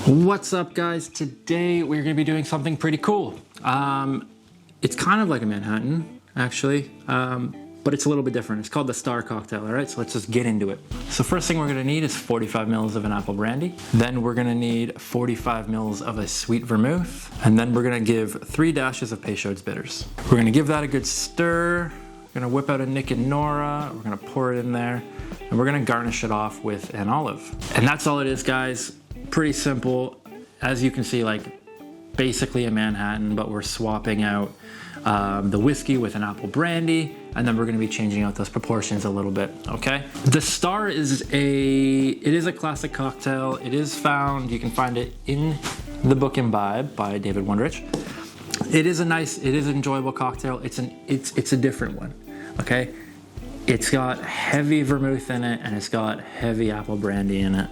What's up, guys? Today we're going to be doing something pretty cool. It's kind of like a Manhattan, actually, but it's a little bit different. It's called the Star Cocktail, all right? So let's just get into it. So first thing we're going to need is 45 mils of an Apple Brandy. Then we're going to need 45 mils of a Sweet Vermouth. And then we're going to give 3 dashes of Peychauds bitters. We're going to give that a good stir. We're going to whip out a Nick and Nora. We're going to pour it in there. And we're going to garnish it off with an olive. And that's all it is, guys. Pretty simple. As you can see, like basically a Manhattan, but we're swapping out the whiskey with an Apple Brandy, and then we're going to be changing out those proportions a little bit. Okay. The Star is a classic cocktail. It is found. You can find it in the book Imbibe by David Wondrich. It is an enjoyable cocktail. It's a different one. Okay. It's got heavy vermouth in it, and it's got heavy Apple Brandy in it.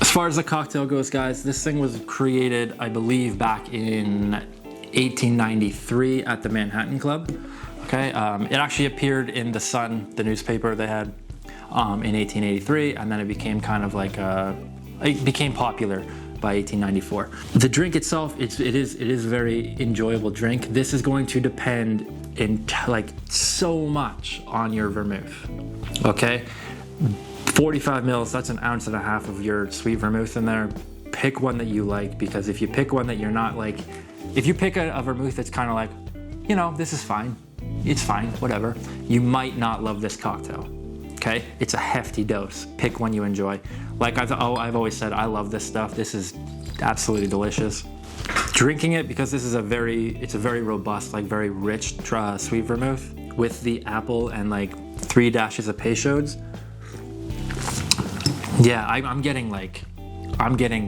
As far as the cocktail goes, guys, this thing was created, I believe, back in 1893 at the Manhattan Club. Okay, it actually appeared in The Sun, the newspaper they had, in 1883, and then it became kind of like it became popular by 1894. The drink itself, it is a very enjoyable drink. This is going to depend so much on your vermouth. Okay. 45 mils, that's 1.5 ounces of your Sweet Vermouth in there. Pick one that you like, because if you pick one that you're not like, if you pick a vermouth that's kind of like, you know, this is fine, it's fine, whatever, you might not love this cocktail. Okay, it's a hefty dose. Pick one you enjoy. Like I've always said, I love this stuff. This is absolutely delicious. Drinking it, because this is it's a very robust, like very rich Sweet Vermouth with the apple and like 3 dashes of Peychauds. Yeah, I'm getting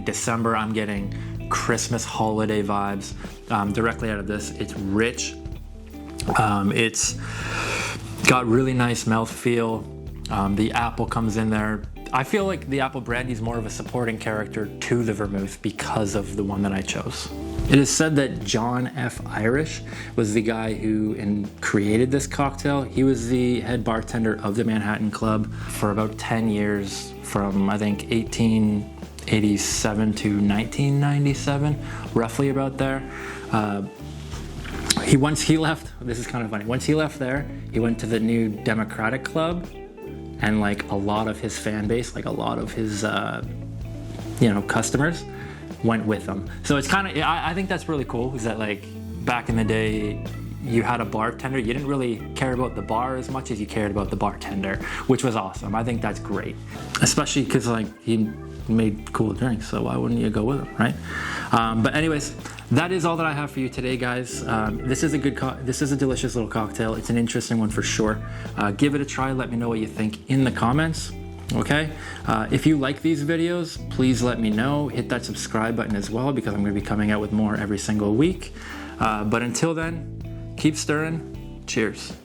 December, I'm getting Christmas holiday vibes directly out of this. It's rich. It's got really nice mouthfeel. The apple comes in there. I feel like the Apple Brandy is more of a supporting character to the vermouth because of the one that I chose. It is said that John F. Irish was the guy who created this cocktail. He was the head bartender of the Manhattan Club for about 10 years, from I think 1887 to 1997, roughly about there. Once he left, this is kind of funny, once he left there, he went to the New Democratic Club, and like a lot of his fan base, like a lot of his customers went with him. So it's kind of, I think that's really cool, is that like back in the day, you had a bartender, you didn't really care about the bar as much as you cared about the bartender, which was awesome. I think that's great, especially because like he made cool drinks, so why wouldn't you go with him, right? But anyways, that is all that I have for you today, guys. This is a delicious little cocktail. It's an interesting one for sure. Give it a try. Let me know what you think in the comments. Okay, if you like these videos, please let me know. Hit that subscribe button as well, because I'm going to be coming out with more every single week. But until then, keep stirring. Cheers.